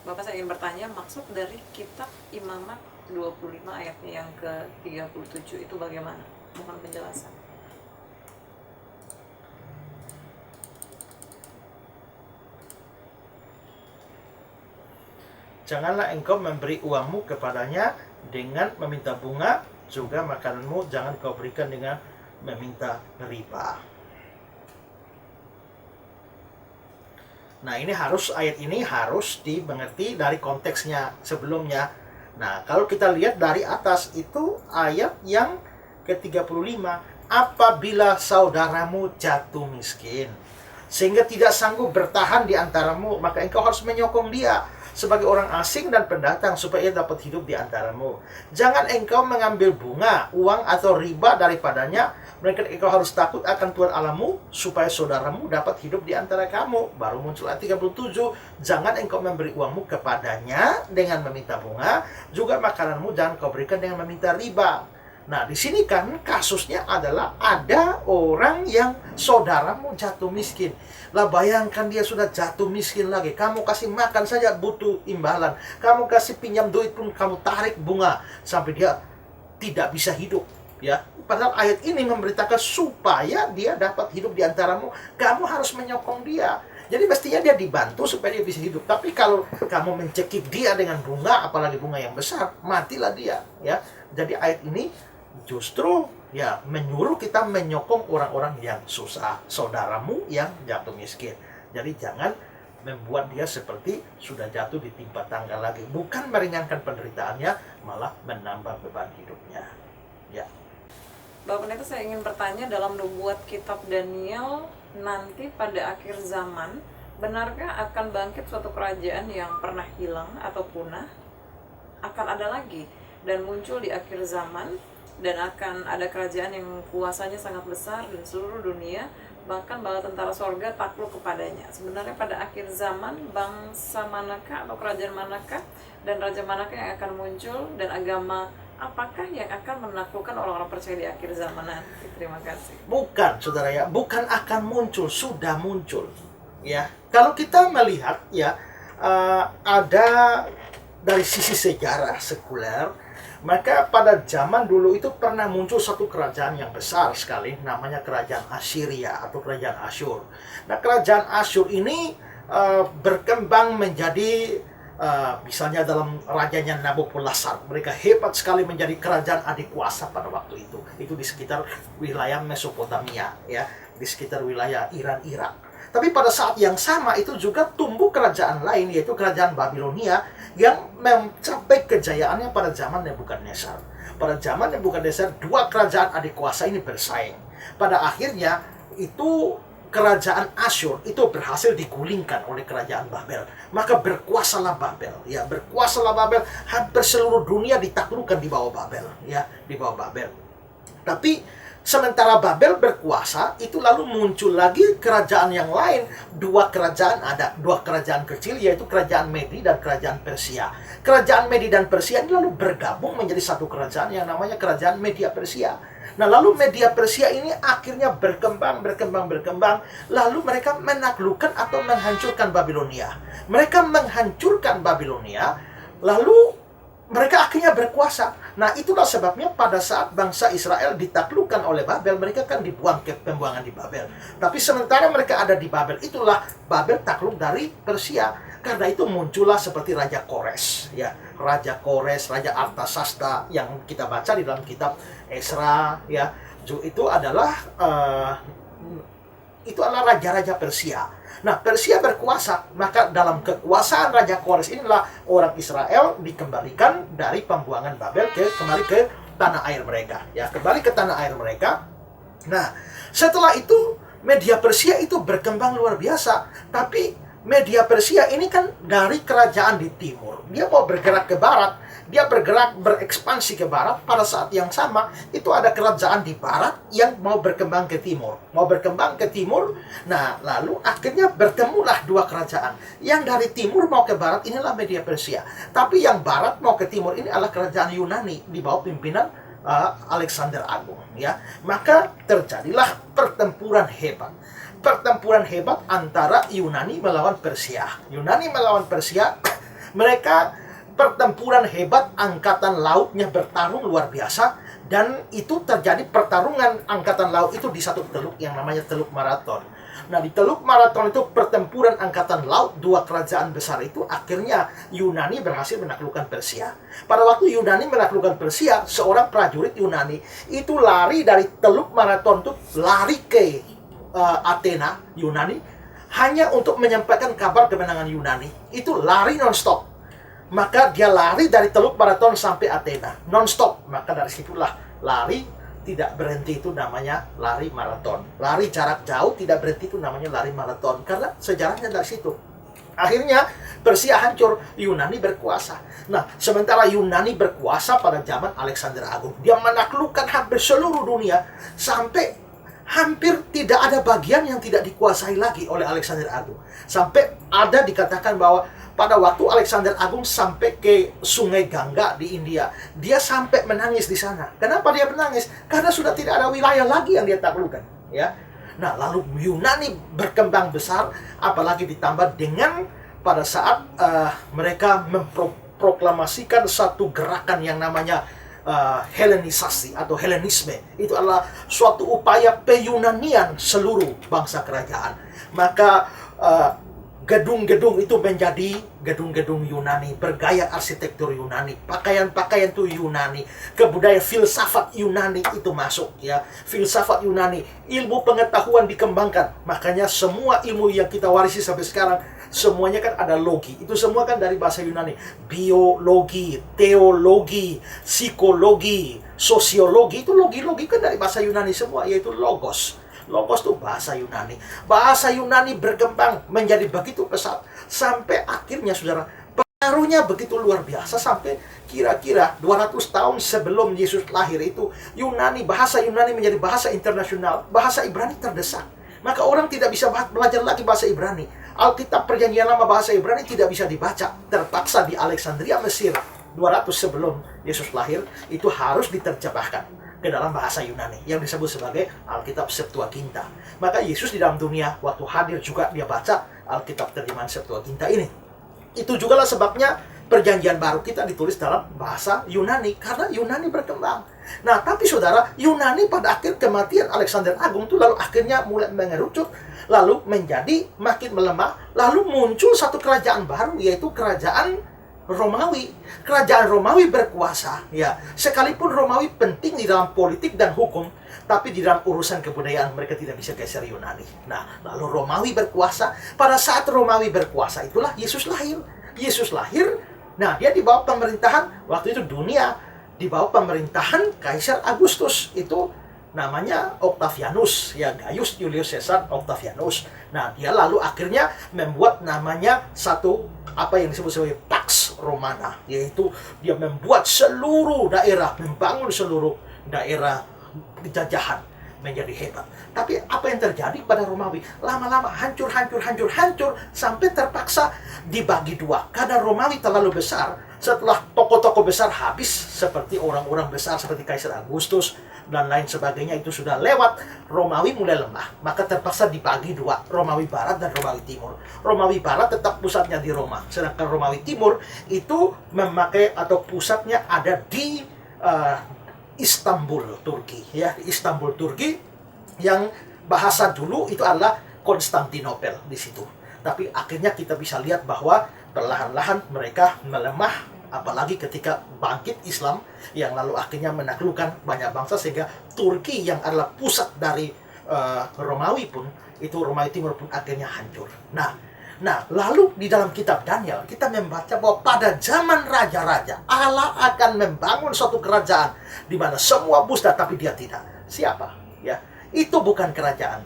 Bapak, saya ingin bertanya, maksud dari kitab Imamat 25 ayatnya yang ke-37 itu bagaimana? Mohon penjelasan. Janganlah engkau memberi uangmu kepadanya dengan meminta bunga, juga makananmu jangan kau berikan dengan meminta riba. Nah, ayat ini harus dimengerti dari konteksnya sebelumnya. Nah, kalau kita lihat dari atas itu ayat yang ke-35, apabila saudaramu jatuh miskin sehingga tidak sanggup bertahan di antaramu, maka engkau harus menyokong dia sebagai orang asing dan pendatang supaya ia dapat hidup di antaramu. Jangan engkau mengambil bunga, uang atau riba daripadanya, melainkan engkau harus takut akan Tuhan Allahmu supaya saudaramu dapat hidup di antara kamu. Baru muncul ayat 37, jangan engkau memberi uangmu kepadanya dengan meminta bunga, juga makananmu jangan kau berikan dengan meminta riba. Nah, di sini kan kasusnya adalah ada orang yang saudaramu jatuh miskin. Lah bayangkan dia sudah jatuh miskin lagi. Kamu kasih makan saja butuh imbalan. Kamu kasih pinjam duit pun kamu tarik bunga sampai dia tidak bisa hidup. Ya, padahal ayat ini memberitakan supaya dia dapat hidup di antaramu, kamu harus menyokong dia. Jadi mestinya dia dibantu supaya dia bisa hidup. Tapi kalau kamu mencekik dia dengan bunga, apalagi bunga yang besar, matilah dia. Ya, jadi ayat ini justru ya menyuruh kita menyokong orang-orang yang susah, saudaramu yang jatuh miskin. Jadi jangan membuat dia seperti sudah jatuh di timpa tangga lagi. Bukan meringankan penderitaannya, malah menambah beban hidupnya. Ya. Bapak Pendeta, saya ingin bertanya, dalam nubuat kitab Daniel nanti pada akhir zaman, benarkah akan bangkit suatu kerajaan yang pernah hilang atau punah? Akan ada lagi dan muncul di akhir zaman, dan akan ada kerajaan yang kuasanya sangat besar dan seluruh dunia, bahkan bala tentara sorga takluk kepadanya. Sebenarnya pada akhir zaman, bangsa manakah atau kerajaan manakah dan raja manakah yang akan muncul, dan agama apakah yang akan menaklukkan orang-orang percaya di akhir zaman nanti? Terima kasih. Bukan, saudara ya, bukan akan muncul, sudah muncul. Ya, kalau kita melihat ya, ada dari sisi sejarah sekuler, maka pada zaman dulu itu pernah muncul satu kerajaan yang besar sekali, namanya kerajaan Assyria atau kerajaan Asyur. Nah, kerajaan Asyur ini berkembang menjadi misalnya dalam rajanya Nabukadnezar. Mereka hebat sekali menjadi kerajaan adikuasa pada waktu itu. Itu di sekitar wilayah Mesopotamia, ya, di sekitar wilayah Iran, Irak. Tapi pada saat yang sama itu juga tumbuh kerajaan lain, yaitu kerajaan Babilonia, yang mencapai kejayaannya pada zaman Nebukadnezar. Pada zaman Nebukadnezar, dua kerajaan adik kuasa ini bersaing. Pada akhirnya itu kerajaan Asyur itu berhasil digulingkan oleh kerajaan Babel. Maka berkuasalah Babel, ya, berkuasalah Babel. Hampir seluruh dunia ditaklukkan di bawah Babel, ya, di bawah Babel. Tapi sementara Babel berkuasa, itu lalu muncul lagi kerajaan yang lain. Dua kerajaan kecil, yaitu kerajaan Medi dan kerajaan Persia. Kerajaan Medi dan Persia ini lalu bergabung menjadi satu kerajaan yang namanya kerajaan Media Persia. Nah, lalu media Persia ini akhirnya berkembang. Lalu mereka menaklukkan atau menghancurkan Babilonia. Mereka menghancurkan Babilonia, lalu mereka akhirnya berkuasa. Nah, itulah sebabnya pada saat bangsa Israel ditaklukkan oleh Babel, mereka kan dibuang ke pembuangan di Babel. Tapi sementara mereka ada di Babel, itulah Babel takluk dari Persia. Karena itu muncullah seperti Raja Kores, ya, Raja Kores, Raja Artasasta yang kita baca di dalam kitab Esra, ya. Itu adalah raja-raja Persia. Nah, Persia berkuasa, maka dalam kekuasaan Raja Kores inilah orang Israel dikembalikan dari pembuangan Babel kembali ke tanah air mereka, ya, kembali ke tanah air mereka. Nah, setelah itu media Persia itu berkembang luar biasa, tapi media Persia ini kan dari kerajaan di timur, dia mau bergerak ke barat, dia berekspansi ke barat. Pada saat yang sama itu ada kerajaan di barat yang mau berkembang ke timur, Nah, lalu akhirnya bertemulah dua kerajaan. Yang dari timur mau ke barat inilah media Persia, tapi yang barat mau ke timur ini adalah kerajaan Yunani di bawah pimpinan Alexander Agung, ya. Maka terjadilah pertempuran hebat antara Yunani melawan Persia. Mereka pertempuran hebat, angkatan lautnya bertarung luar biasa, dan itu terjadi pertarungan angkatan laut itu di satu teluk yang namanya Teluk Marathon. Nah, di Teluk Marathon itu pertempuran angkatan laut dua kerajaan besar itu, akhirnya Yunani berhasil menaklukkan Persia. Pada waktu Yunani menaklukkan Persia, seorang prajurit Yunani itu lari dari Teluk Marathon itu lari ke Athena, Yunani, hanya untuk menyampaikan kabar kemenangan Yunani. Itu lari non-stop. Maka dia lari dari Teluk Marathon sampai Athena non-stop. Maka dari situlah lari tidak berhenti itu namanya lari maraton. Lari jarak jauh tidak berhenti itu namanya lari maraton. Karena sejarahnya dari situ. Akhirnya Persia hancur, Yunani berkuasa. Nah, sementara Yunani berkuasa pada zaman Alexander Agung, dia menaklukkan hampir seluruh dunia, sampai hampir tidak ada bagian yang tidak dikuasai lagi oleh Alexander Agung. Sampai ada dikatakan bahwa pada waktu Alexander Agung sampai ke Sungai Gangga di India, dia sampai menangis di sana. Kenapa dia menangis? Karena sudah tidak ada wilayah lagi yang dia taklukkan, ya. Nah, lalu Yunani berkembang besar, apalagi ditambah dengan pada saat mereka memproklamasikan satu gerakan yang namanya Helenisasi atau Helenisme. Itu adalah suatu upaya peyunanian seluruh bangsa kerajaan. Maka gedung-gedung itu menjadi gedung-gedung Yunani, bergaya arsitektur Yunani, pakaian-pakaian itu Yunani, kebudayaan filsafat Yunani itu masuk, ya. Filsafat Yunani, ilmu pengetahuan dikembangkan. Makanya semua ilmu yang kita warisi sampai sekarang semuanya kan ada logi. Itu semua kan dari bahasa Yunani. Biologi, teologi, psikologi, sosiologi, itu logi-logi kan dari bahasa Yunani semua, yaitu logos. Logos itu bahasa Yunani. Bahasa Yunani berkembang menjadi begitu pesat sampai akhirnya, saudara, pengaruhnya begitu luar biasa sampai kira-kira 200 tahun sebelum Yesus lahir itu bahasa Yunani menjadi bahasa internasional. Bahasa Ibrani terdesak. Maka orang tidak bisa belajar lagi bahasa Ibrani. Alkitab Perjanjian Lama bahasa Ibrani tidak bisa dibaca. Terpaksa di Alexandria, Mesir, 200 sebelum Yesus lahir, itu harus diterjemahkan ke dalam bahasa Yunani yang disebut sebagai Alkitab Septuaginta. Maka Yesus di dalam dunia waktu hadir juga dia baca Alkitab terjemahan Septuaginta ini. Itu jugalah sebabnya Perjanjian Baru kita ditulis dalam bahasa Yunani, karena Yunani berkembang. Nah, tapi saudara, Yunani pada akhir kematian Alexander Agung itu lalu akhirnya mulai mengerucut, lalu menjadi makin melemah, lalu muncul satu kerajaan baru, yaitu kerajaan Romawi. Kerajaan Romawi berkuasa, ya. Sekalipun Romawi penting di dalam politik dan hukum, tapi di dalam urusan kebudayaan mereka tidak bisa geser Yunani. Nah, lalu Romawi berkuasa. Pada saat Romawi berkuasa itulah Yesus lahir. Yesus lahir. Nah, dia di bawah pemerintahan waktu itu dunia di bawah pemerintahan Kaisar Agustus, itu namanya Octavianus, ya, Gaius Julius Caesar Octavianus. Nah, dia lalu akhirnya membuat namanya satu apa yang disebut sebagai Pax Romana, yaitu dia membuat seluruh daerah, membangun seluruh daerah jajahan menjadi hebat. Tapi apa yang terjadi pada Romawi? Lama-lama hancur sampai terpaksa dibagi dua. Karena Romawi terlalu besar, setelah tokoh-tokoh besar habis, seperti orang-orang besar seperti Kaisar Agustus dan lain sebagainya, itu sudah lewat, Romawi mulai lemah. Maka terpaksa dibagi dua, Romawi Barat dan Romawi Timur. Romawi Barat tetap pusatnya di Roma, sedangkan Romawi Timur itu memakai atau pusatnya ada di Istanbul, Turki. Ya, Istanbul, Turki, yang bahasa dulu itu adalah Konstantinopel di situ. Tapi akhirnya kita bisa lihat bahwa perlahan-lahan mereka melemah, apalagi ketika bangkit Islam yang lalu akhirnya menaklukkan banyak bangsa, sehingga Turki yang adalah pusat dari Romawi pun, itu Romawi Timur pun akhirnya hancur. Nah, lalu di dalam kitab Daniel kita membaca bahwa pada zaman raja-raja Allah akan membangun suatu kerajaan di mana semua musnah, tapi dia tidak. Siapa? Ya, itu bukan kerajaan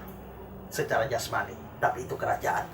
secara jasmani, tapi itu kerajaan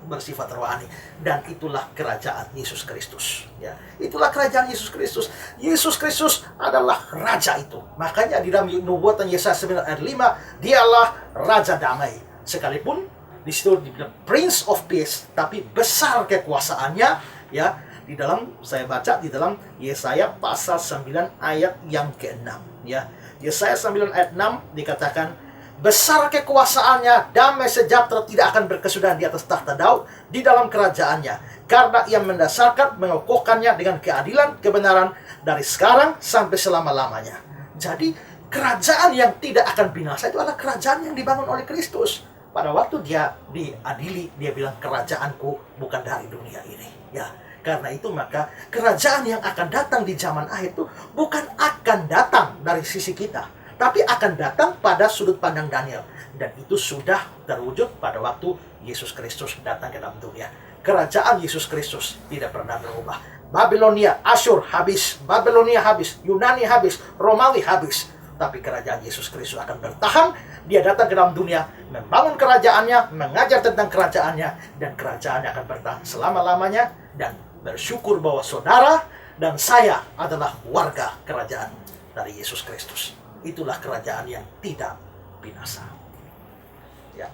bersifat rohani, dan itulah kerajaan Yesus Kristus. Ya, itulah kerajaan Yesus Kristus. Yesus Kristus adalah raja itu. Makanya di dalam nubuatan Yesaya 9 ayat 5, dialah raja damai. Sekalipun di situ dibilang Prince of Peace, tapi besar kekuasaannya. Ya, di dalam saya baca di dalam Yesaya pasal 9 ayat yang ke-6. Ya, Yesaya 9 ayat 6 dikatakan, besar kekuasaannya, damai sejahtera tidak akan berkesudahan di atas tahta Daud di dalam kerajaannya, karena ia mendasarkan mengokohkannya dengan keadilan, kebenaran dari sekarang sampai selama-lamanya. Jadi kerajaan yang tidak akan binasa itu adalah kerajaan yang dibangun oleh Kristus. Pada waktu dia diadili, dia bilang, kerajaanku bukan dari dunia ini. Ya, karena itu maka kerajaan yang akan datang di zaman akhir itu bukan akan datang dari sisi kita, tapi akan datang pada sudut pandang Daniel. Dan itu sudah terwujud pada waktu Yesus Kristus datang ke dalam dunia. Kerajaan Yesus Kristus tidak pernah berubah. Babilonia, Asyur habis, Babilonia habis, Yunani habis, Romawi habis. Tapi kerajaan Yesus Kristus akan bertahan. Dia datang ke dalam dunia, membangun kerajaannya, mengajar tentang kerajaannya, dan kerajaannya akan bertahan selama-lamanya. Dan bersyukur bahwa saudara dan saya adalah warga kerajaan dari Yesus Kristus. Itulah kerajaan yang tidak binasa.